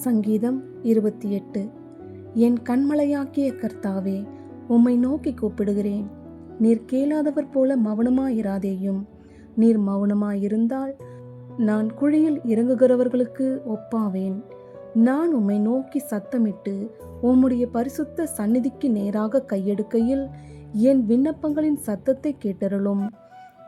சங்கீதம் 28. என் கண்மலையாக்கிய கர்த்தாவே, உம்மை நோக்கி கூப்பிடுகிறேன். நீர் கேளாதவர் போல மௌனமாயிராதேயும். நீர் மௌனமாயிருந்தால் நான் குழியில் இறங்குகிறவர்களுக்கு ஒப்பாவேன். நான் உம்மை நோக்கி சத்தமிட்டு உம்முடைய பரிசுத்த சந்நிதிக்கு நேராக கையெடுக்கையில் என் விண்ணப்பங்களின் சத்தத்தை கேட்டருளும்.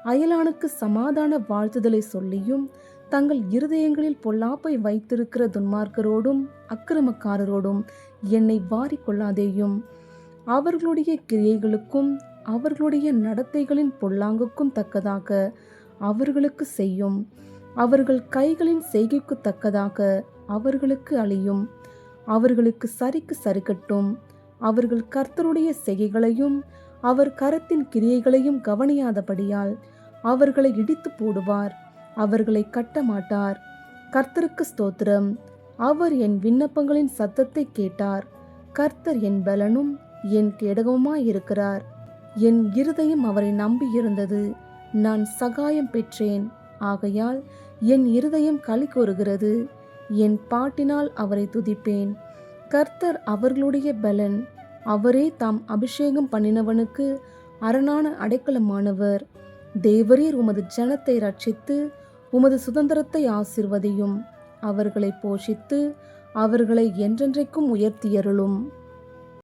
அயலானுக்கு சமாதான வாழ்த்துதலை சொல்லியும் தங்கள் இருதயங்களில் பொல்லாப்பை வைத்திருக்கிற துன்மார்க்கரோடும் அக்கிரமக்காரரோடும் என்னை வாரிக்கொள்ளாதேயும். அவர்களுடைய கிரியைகளுக்கும் அவர்களுடைய நடத்தைகளின் பொல்லாங்குக்கும் தக்கதாக அவர்களுக்கு செய்யும். அவர்கள் கைகளின் செய்கைக்கு தக்கதாக அவர்களுக்கு அழியும். அவர்களுக்கு சரிக்கு சரிக்கட்டும். அவர்கள் கர்த்தருடைய செய்கைகளையும் அவர் கரத்தின் கிரியைகளையும் கவனியாதபடியால் அவர்களை இடித்து போடுவார். அவர்களை கட்ட மாட்டார். கர்த்தருக்கு ஸ்தோத்திரம். அவர் என் விண்ணப்பங்களின் சத்தத்தை கேட்டார். கர்த்தர் என் பலனும் என் கேடகமுமாயிருக்கிறார். என் இருதயம் அவரை நம்பியிருந்தது. நான் சகாயம் பெற்றேன். ஆகையால் என் இருதயம் களி கூறுகிறது. என் பாட்டினால் அவரை துதிப்பேன். கர்த்தர் அவர்களுடைய பலன். அவரே தாம் அபிஷேகம் பண்ணினவனுக்கு அரணான அடைக்கலமானவர். தேவரீர் உமது ஜனத்தை ரட்சித்து உமது சுதந்திரத்தை ஆசீர்வதியும். அவர்களை போஷித்து அவர்களை என்றென்றைக்கும் உயர்த்தியருளும்.